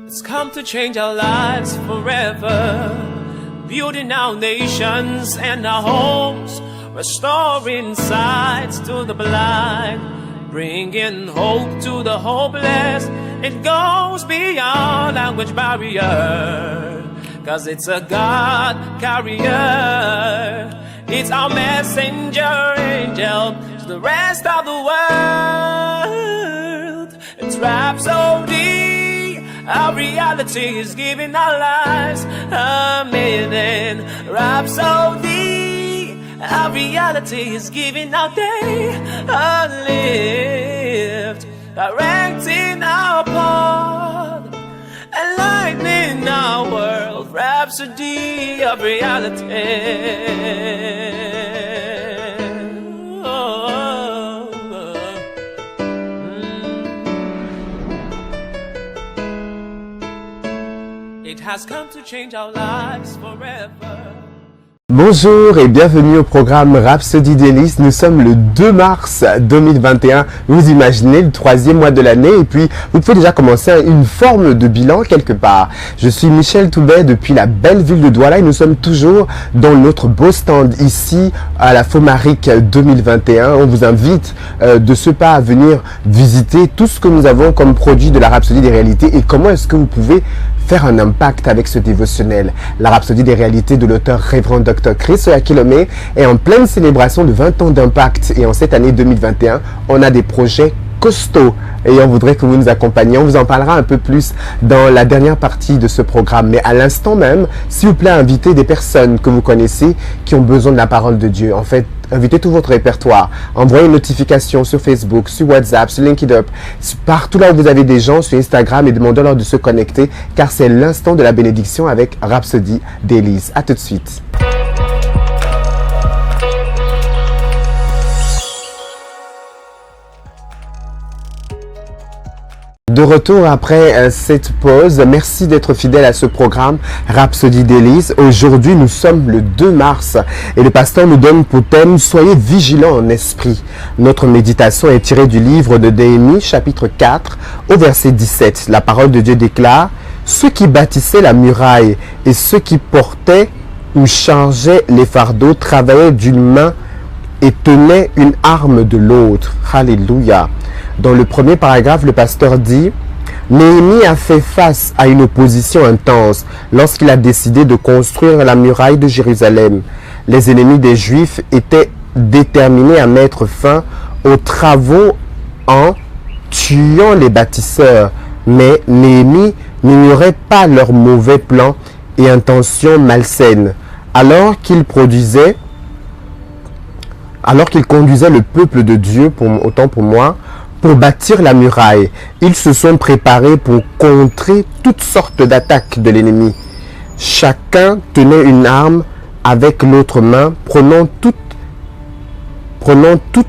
It's come to change our lives forever, building our nations and our homes, restoring sight to the blind, bringing hope to the hopeless. It goes beyond language barrier, 'cause it's a God carrier. It's our messenger angel to the rest of the world. It's Rhapsody, our reality is giving our lives a meaning. Rhapsody, our reality is giving our day a lift, directing our path, enlightening our world. Rhapsody of reality. It has come to change our lives forever. Bonjour et bienvenue au programme Rhapsody Daily. Nous sommes le 2 mars 2021. Vous imaginez le 3e mois de l'année et puis vous pouvez déjà commencer une forme de bilan quelque part. Je suis Michel Toubet depuis la belle ville de Douala et nous sommes toujours dans notre beau stand ici à la Fomaric 2021. On vous invite de ce pas à venir visiter tout ce que nous avons comme produit de la Rhapsody des réalités et comment est-ce que vous pouvez faire un impact avec ce dévotionnel. La Rhapsody des réalités de l'auteur révérend Dr Chris Oyakhilome est en pleine célébration de 20 ans d'impact et en cette année 2021, on a des projets costauds et on voudrait que vous nous accompagniez. On vous en parlera un peu plus dans la dernière partie de ce programme. Mais à l'instant même, s'il vous plaît, invitez des personnes que vous connaissez qui ont besoin de la parole de Dieu. En fait, invitez tout votre répertoire. Envoyez une notification sur Facebook, sur WhatsApp, sur LinkedIn, partout là où vous avez des gens, sur Instagram et demandez-leur de se connecter car c'est l'instant de la bénédiction avec Rhapsody Daily. À tout de suite. De retour après cette pause, merci d'être fidèle à ce programme Rhapsody Daily. Aujourd'hui, nous sommes le 2 mars et le pasteur nous donne pour thème « Soyez vigilants en esprit ». Notre méditation est tirée du livre de Néhémie, chapitre 4, au verset 17. La parole de Dieu déclare « Ceux qui bâtissaient la muraille et ceux qui portaient ou chargeaient les fardeaux travaillaient d'une main et tenaient une arme de l'autre. » Alléluia. Dans le premier paragraphe, le pasteur dit « Néhémie a fait face à une opposition intense lorsqu'il a décidé de construire la muraille de Jérusalem. Les ennemis des Juifs étaient déterminés à mettre fin aux travaux en tuant les bâtisseurs, mais Néhémie n'ignorait pas leurs mauvais plans et intentions malsaines. Alors qu'il conduisait le peuple de Dieu, autant pour moi, pour bâtir la muraille, ils se sont préparés pour contrer toutes sortes d'attaques de l'ennemi. Chacun tenait une arme avec l'autre main, prenant toutes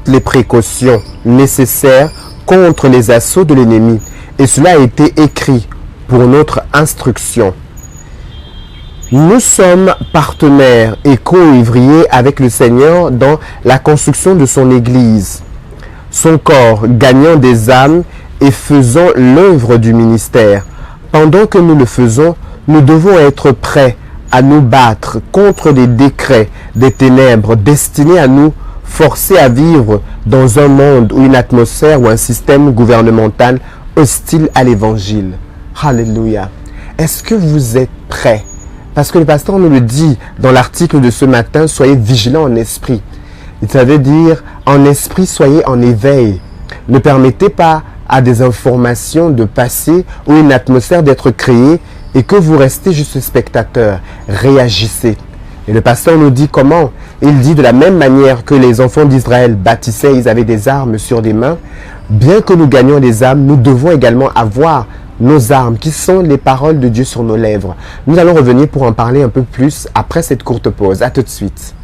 les précautions nécessaires contre les assauts de l'ennemi. Et cela a été écrit pour notre instruction. Nous sommes partenaires et co-ouvriers avec le Seigneur dans la construction de son Église, son corps, gagnant des âmes et faisant l'œuvre du ministère. Pendant que nous le faisons, nous devons être prêts à nous battre contre les décrets des ténèbres destinés à nous forcer à vivre dans un monde ou une atmosphère ou un système gouvernemental hostile à l'Évangile. Alléluia. Est-ce que vous êtes prêts? Parce que le pasteur nous le dit dans l'article de ce matin, soyez vigilants en esprit. Ça veut dire, en esprit, soyez en éveil. Ne permettez pas à des informations de passer ou une atmosphère d'être créée et que vous restez juste spectateur. Réagissez. Et le pasteur nous dit comment? Il dit de la même manière que les enfants d'Israël bâtissaient, ils avaient des armes sur des mains. Bien que nous gagnions des âmes, nous devons également avoir nos armes, qui sont les paroles de Dieu sur nos lèvres. Nous allons revenir pour en parler un peu plus après cette courte pause. À tout de suite.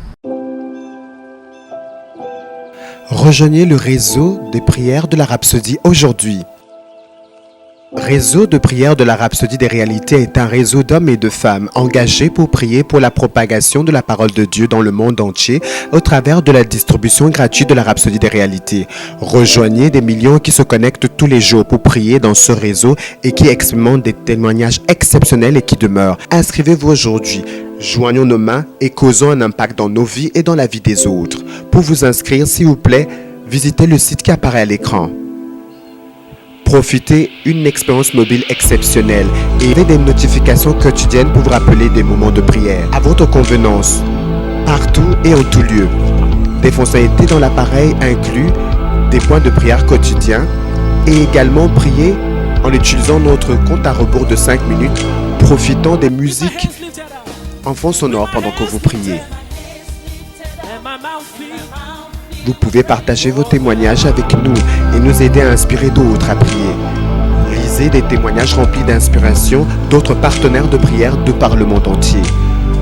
Rejoignez le réseau des prières de la Rhapsody aujourd'hui. Réseau de prière de la Rhapsodie des réalités est un réseau d'hommes et de femmes engagés pour prier pour la propagation de la parole de Dieu dans le monde entier au travers de la distribution gratuite de la Rhapsodie des réalités. Rejoignez des millions qui se connectent tous les jours pour prier dans ce réseau et qui expérimentent des témoignages exceptionnels et qui demeurent. Inscrivez-vous aujourd'hui. Joignons nos mains et causons un impact dans nos vies et dans la vie des autres. Pour vous inscrire, s'il vous plaît, visitez le site qui apparaît à l'écran. Profitez d'une expérience mobile exceptionnelle et avez des notifications quotidiennes pour vous rappeler des moments de prière à votre convenance, partout et en tout lieu. Des fonctionnalités dans l'appareil incluent des points de prière quotidiens et également prier en utilisant notre compte à rebours de 5 minutes, profitant des musiques en fond sonore pendant que vous priez. Vous pouvez partager vos témoignages avec nous et nous aider à inspirer d'autres à prier. Lisez des témoignages remplis d'inspiration d'autres partenaires de prière de par le monde entier.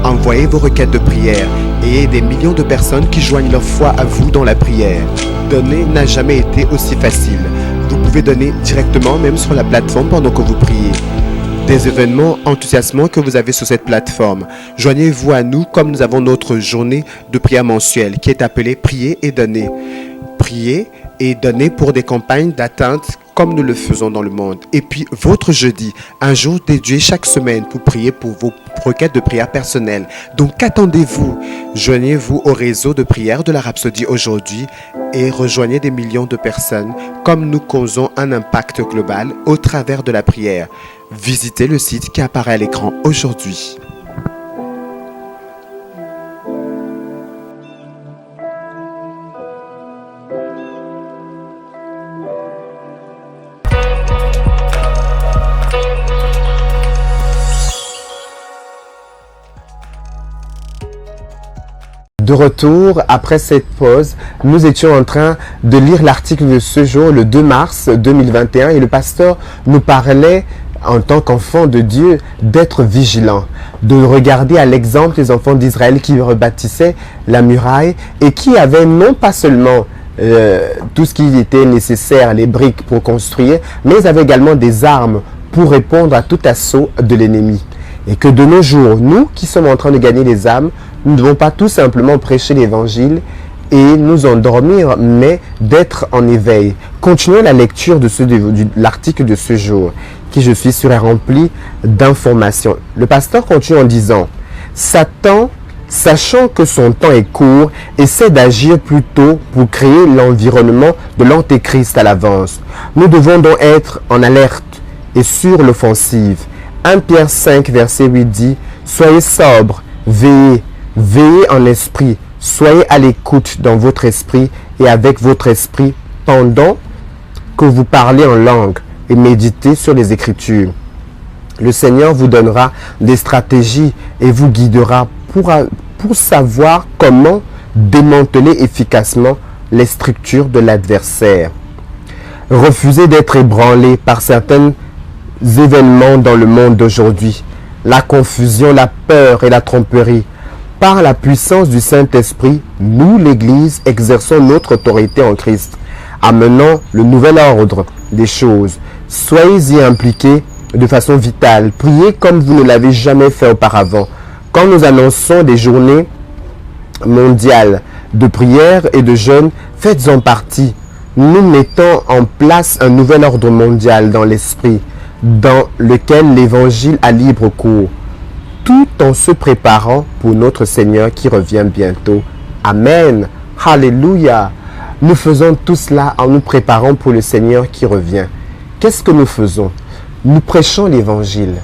Envoyez vos requêtes de prière et ayez des millions de personnes qui joignent leur foi à vous dans la prière. Donner n'a jamais été aussi facile. Vous pouvez donner directement même sur la plateforme pendant que vous priez. Des événements enthousiasmants que vous avez sur cette plateforme. Joignez-vous à nous comme nous avons notre journée de prière mensuelle qui est appelée Prier et donner. Prier et donner pour des campagnes d'atteinte comme nous le faisons dans le monde. Et puis votre jeudi, un jour dédié chaque semaine pour prier pour vos requêtes de prière personnelles. Donc qu'attendez-vous? Joignez-vous au réseau de prière de la Rhapsodie aujourd'hui et rejoignez des millions de personnes comme nous causons un impact global au travers de la prière. Visitez le site qui apparaît à l'écran aujourd'hui. De retour, après cette pause, nous étions en train de lire l'article de ce jour, le 2 mars 2021, et le pasteur nous parlait, en tant qu'enfant de Dieu, d'être vigilant, de regarder à l'exemple des enfants d'Israël qui rebâtissaient la muraille et qui avaient non pas seulement tout ce qui était nécessaire, les briques pour construire, mais ils avaient également des armes pour répondre à tout assaut de l'ennemi. Et que de nos jours, nous qui sommes en train de gagner les âmes, nous ne devons pas tout simplement prêcher l'évangile et nous endormir, mais d'être en éveil. Continuons la lecture de l'article de ce jour, qui je suis sûr est rempli d'informations. Le pasteur continue en disant « Satan, sachant que son temps est court, essaie d'agir plus tôt pour créer l'environnement de l'antéchrist à l'avance. Nous devons donc être en alerte et sur l'offensive. 1 Pierre 5, verset 8 dit « Soyez sobres, veillez en esprit, soyez à l'écoute dans votre esprit et avec votre esprit pendant que vous parlez en langue et méditez sur les Écritures. Le Seigneur vous donnera des stratégies et vous guidera pour savoir comment démanteler efficacement les structures de l'adversaire. Refusez d'être ébranlé par certains événements dans le monde d'aujourd'hui, la confusion, la peur et la tromperie. Par la puissance du Saint-Esprit, nous, l'Église, exerçons notre autorité en Christ, amenant le nouvel ordre des choses. Soyez-y impliqués de façon vitale. Priez comme vous ne l'avez jamais fait auparavant. Quand nous annonçons des journées mondiales de prière et de jeûne, faites-en partie. Nous mettons en place un nouvel ordre mondial dans l'esprit, dans lequel l'Évangile a libre cours, tout en se préparant pour notre Seigneur qui revient bientôt. Amen. Alléluia. Nous faisons tout cela en nous préparant pour le Seigneur qui revient. Qu'est-ce que nous faisons? Nous prêchons l'Évangile.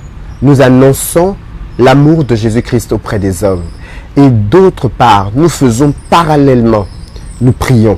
Nous annonçons l'amour de Jésus-Christ auprès des hommes. Et d'autre part, nous faisons parallèlement, nous prions.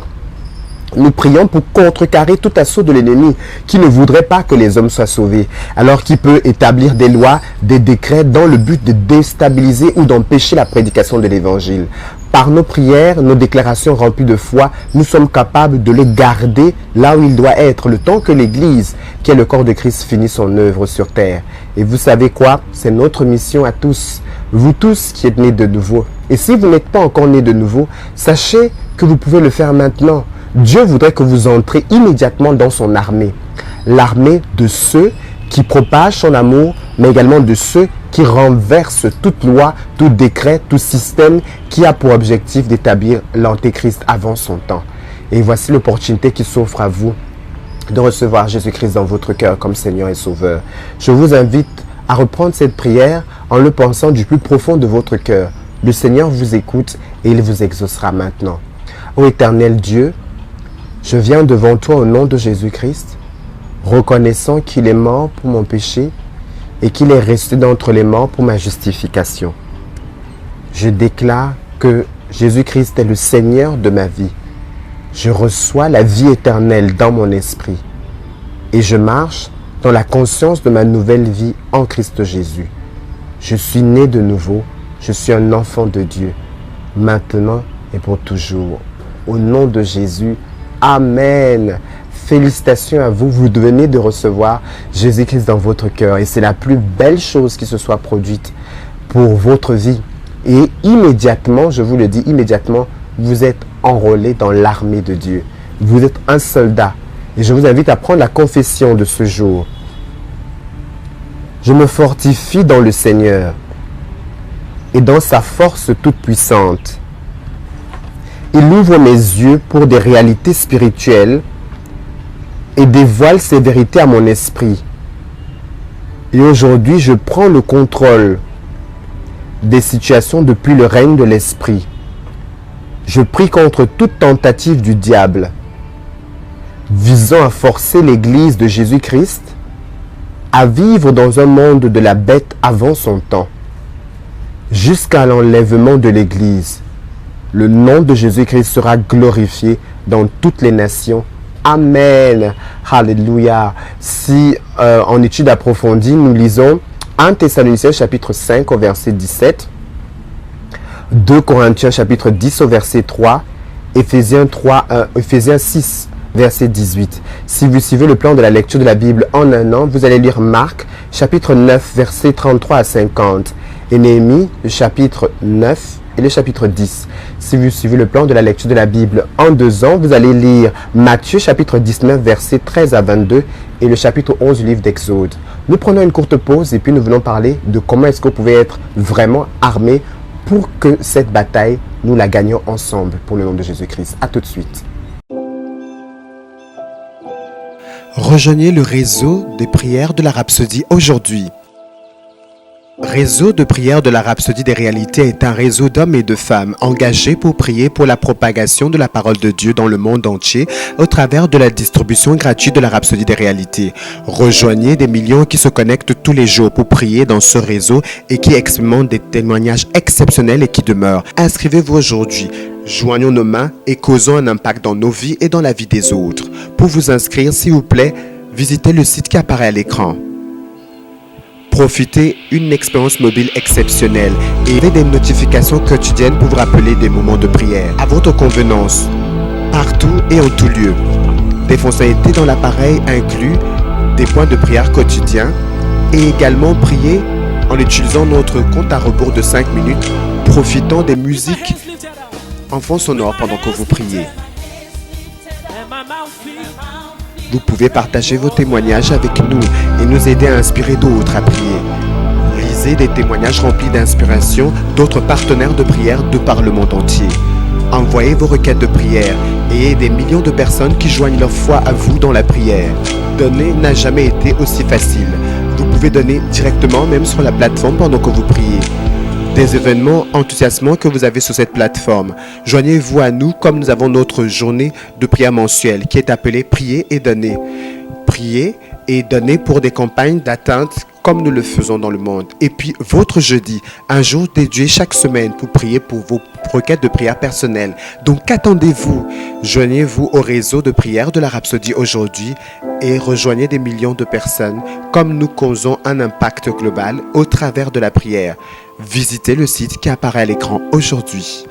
Nous prions pour contrecarrer tout assaut de l'ennemi qui ne voudrait pas que les hommes soient sauvés, alors qu'il peut établir des lois, des décrets dans le but de déstabiliser ou d'empêcher la prédication de l'Évangile. Par nos prières, nos déclarations remplies de foi, nous sommes capables de le garder là où il doit être, le temps que l'Église, qui est le corps de Christ, finit son œuvre sur terre. Et vous savez quoi? C'est notre mission à tous, vous tous qui êtes nés de nouveau. Et si vous n'êtes pas encore nés de nouveau, sachez que vous pouvez le faire maintenant. Dieu voudrait que vous entrez immédiatement dans son armée. L'armée de ceux qui propagent son amour, mais également de ceux qui renversent toute loi, tout décret, tout système qui a pour objectif d'établir l'Antéchrist avant son temps. Et voici l'opportunité qui s'offre à vous de recevoir Jésus-Christ dans votre cœur comme Seigneur et Sauveur. Je vous invite à reprendre cette prière en le pensant du plus profond de votre cœur. Le Seigneur vous écoute et il vous exaucera maintenant. Ô éternel Dieu, je viens devant toi au nom de Jésus-Christ, reconnaissant qu'il est mort pour mon péché et qu'il est resté d'entre les morts pour ma justification. Je déclare que Jésus-Christ est le Seigneur de ma vie. Je reçois la vie éternelle dans mon esprit et je marche dans la conscience de ma nouvelle vie en Christ Jésus. Je suis né de nouveau, je suis un enfant de Dieu, maintenant et pour toujours. Au nom de Jésus, Amen. Félicitations à vous, vous venez de recevoir Jésus-Christ dans votre cœur et c'est la plus belle chose qui se soit produite pour votre vie. Et immédiatement, je vous le dis, immédiatement, vous êtes enrôlé dans l'armée de Dieu. Vous êtes un soldat. Et je vous invite à prendre la confession de ce jour. Je me fortifie dans le Seigneur et dans sa force toute puissante. Il ouvre mes yeux pour des réalités spirituelles et dévoile ses vérités à mon esprit. Et aujourd'hui, je prends le contrôle des situations depuis le règne de l'esprit. Je prie contre toute tentative du diable visant à forcer l'Église de Jésus-Christ à vivre dans un monde de la bête avant son temps, jusqu'à l'enlèvement de l'Église. Le nom de Jésus-Christ sera glorifié dans toutes les nations. Amen. Alléluia. Si en étude approfondie, nous lisons 1 Thessaloniciens chapitre 5 au verset 17, 2 Corinthiens chapitre 10 au verset 3, Éphésiens 6 verset 18. Si vous suivez le plan de la lecture de la Bible en un an, vous allez lire Marc chapitre 9 verset 33 à 50 et Néhémie le chapitre 9 et le chapitre 10. Si vous suivez le plan de la lecture de la Bible en 2 ans, vous allez lire Matthieu chapitre 19 verset 13 à 22 et le chapitre 11 du livre d'Exode. Nous prenons une courte pause et puis nous venons parler de comment est-ce que vous pouvez être vraiment armé pour que cette bataille, nous la gagnions ensemble pour le nom de Jésus-Christ. À tout de suite. Rejoignez le réseau des prières de la Rhapsodie aujourd'hui. Réseau de prières de la Rhapsodie des réalités est un réseau d'hommes et de femmes engagés pour prier pour la propagation de la parole de Dieu dans le monde entier au travers de la distribution gratuite de la Rhapsodie des réalités. Rejoignez des millions qui se connectent tous les jours pour prier dans ce réseau et qui expérimentent des témoignages exceptionnels et qui demeurent. Inscrivez-vous aujourd'hui. Joignons nos mains et causons un impact dans nos vies et dans la vie des autres. Pour vous inscrire, s'il vous plaît, visitez le site qui apparaît à l'écran. Profitez d'une expérience mobile exceptionnelle et avez des notifications quotidiennes pour vous rappeler des moments de prière à votre convenance, partout et en tout lieu. Des fonctionnalités dans l'appareil incluent des points de prière quotidiens et également prier en utilisant notre compte à rebours de 5 minutes, profitant des musiques en fond sonore pendant que vous priez. Vous pouvez partager vos témoignages avec nous et nous aider à inspirer d'autres à prier. Lisez des témoignages remplis d'inspiration d'autres partenaires de prière de par le monde entier. Envoyez vos requêtes de prière et aidez des millions de personnes qui joignent leur foi à vous dans la prière. Donner n'a jamais été aussi facile. Vous pouvez donner directement même sur la plateforme pendant que vous priez. Des événements enthousiasmants que vous avez sur cette plateforme. Joignez-vous à nous comme nous avons notre journée de prière mensuelle qui est appelée Prier et donner. Prier et donner pour des campagnes d'atteinte comme nous le faisons dans le monde. Et puis votre jeudi, un jour dédié chaque semaine pour prier pour vos requêtes de prière personnelles. Donc qu'attendez-vous? Joignez-vous au réseau de prière de la Rhapsodie aujourd'hui et rejoignez des millions de personnes comme nous causons un impact global au travers de la prière. Visitez le site qui apparaît à l'écran aujourd'hui.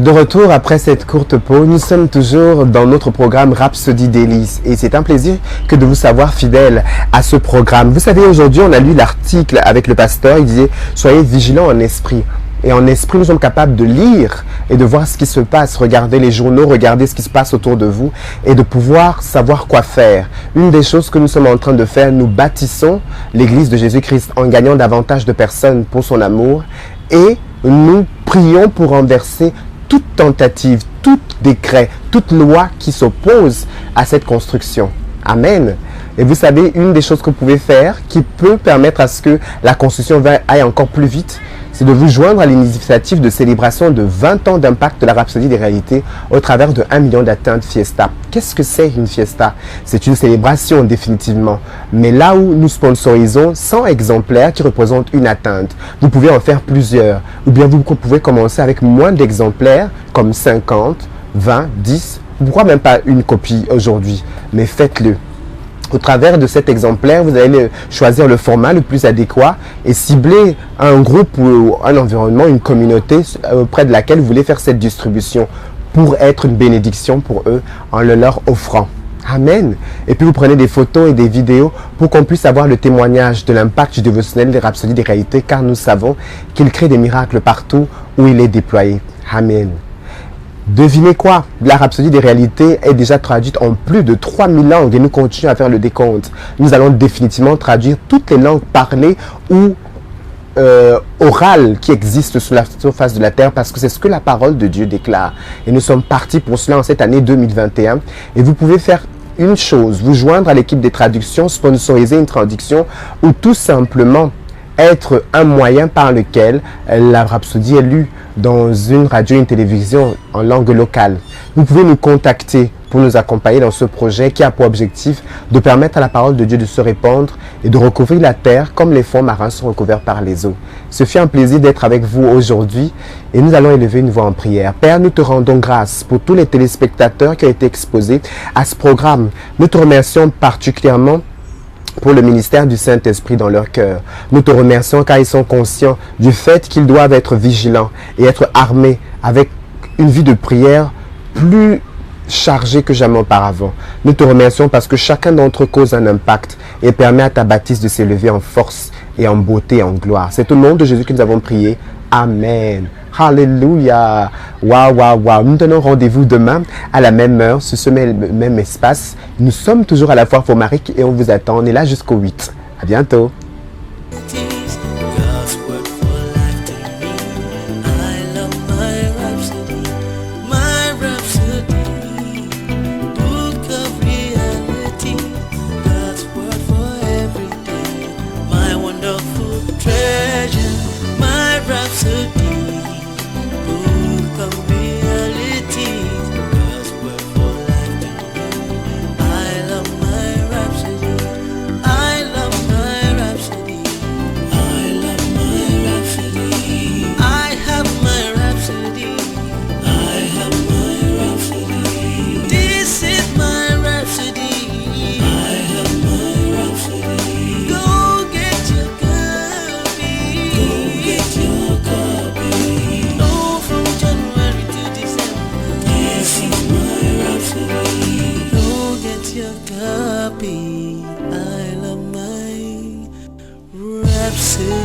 De retour après cette courte pause, nous sommes toujours dans notre programme Rhapsody Délices et c'est un plaisir que de vous savoir fidèle à ce programme. Vous savez, aujourd'hui, on a lu l'article avec le pasteur, il disait « Soyez vigilants en esprit ». Et en esprit, nous sommes capables de lire et de voir ce qui se passe, regarder les journaux, regarder ce qui se passe autour de vous et de pouvoir savoir quoi faire. Une des choses que nous sommes en train de faire, nous bâtissons l'Église de Jésus-Christ en gagnant davantage de personnes pour son amour et nous prions pour renverser toute tentative, tout décret, toute loi qui s'oppose à cette construction. Amen. Et vous savez, une des choses que vous pouvez faire qui peut permettre à ce que la construction aille encore plus vite, c'est de vous joindre à l'initiative de célébration de 20 ans d'impact de la Rhapsodie des réalités au travers de 1 million d'atteintes Fiesta. Qu'est-ce que c'est une Fiesta? C'est une célébration définitivement, mais là où nous sponsorisons 100 exemplaires qui représentent une atteinte. Vous pouvez en faire plusieurs, ou bien vous pouvez commencer avec moins d'exemplaires, comme 50, 20, 10, pourquoi même pas une copie aujourd'hui, mais faites-le. Au travers de cet exemplaire, vous allez choisir le format le plus adéquat et cibler un groupe ou un environnement, une communauté auprès de laquelle vous voulez faire cette distribution pour être une bénédiction pour eux en le leur offrant. Amen. Et puis vous prenez des photos et des vidéos pour qu'on puisse avoir le témoignage de l'impact du dévotionnel des Rhapsodies des réalités, car nous savons qu'il crée des miracles partout où il est déployé. Amen. Devinez quoi? La Rhapsodie des réalités est déjà traduite en plus de 3000 langues et nous continuons à faire le décompte. Nous allons définitivement traduire toutes les langues parlées ou orales qui existent sur la surface de la terre parce que c'est ce que la parole de Dieu déclare. Et nous sommes partis pour cela en cette année 2021. Et vous pouvez faire une chose, vous joindre à l'équipe des traductions, sponsoriser une traduction ou tout simplement être un moyen par lequel la Rhapsodie est lue dans une radio et une télévision en langue locale. Vous pouvez nous contacter pour nous accompagner dans ce projet qui a pour objectif de permettre à la parole de Dieu de se répandre et de recouvrir la terre comme les fonds marins sont recouverts par les eaux. Ce fut un plaisir d'être avec vous aujourd'hui et nous allons élever une voix en prière. Père, nous te rendons grâce pour tous les téléspectateurs qui ont été exposés à ce programme. Nous te remercions particulièrement pour le ministère du Saint-Esprit dans leur cœur. Nous te remercions car ils sont conscients du fait qu'ils doivent être vigilants et être armés avec une vie de prière plus chargée que jamais auparavant. Nous te remercions parce que chacun d'entre eux cause un impact et permet à ta bâtisse de s'élever en force et en beauté et en gloire. C'est au nom de Jésus que nous avons prié. Amen. Alléluia. Waouh, waouh, waouh. Nous donnons rendez-vous demain à la même heure, sur ce même espace. Nous sommes toujours à la Foire Fomaric et on vous attend. On est là jusqu'au 8. À bientôt. I love my Rhapsody.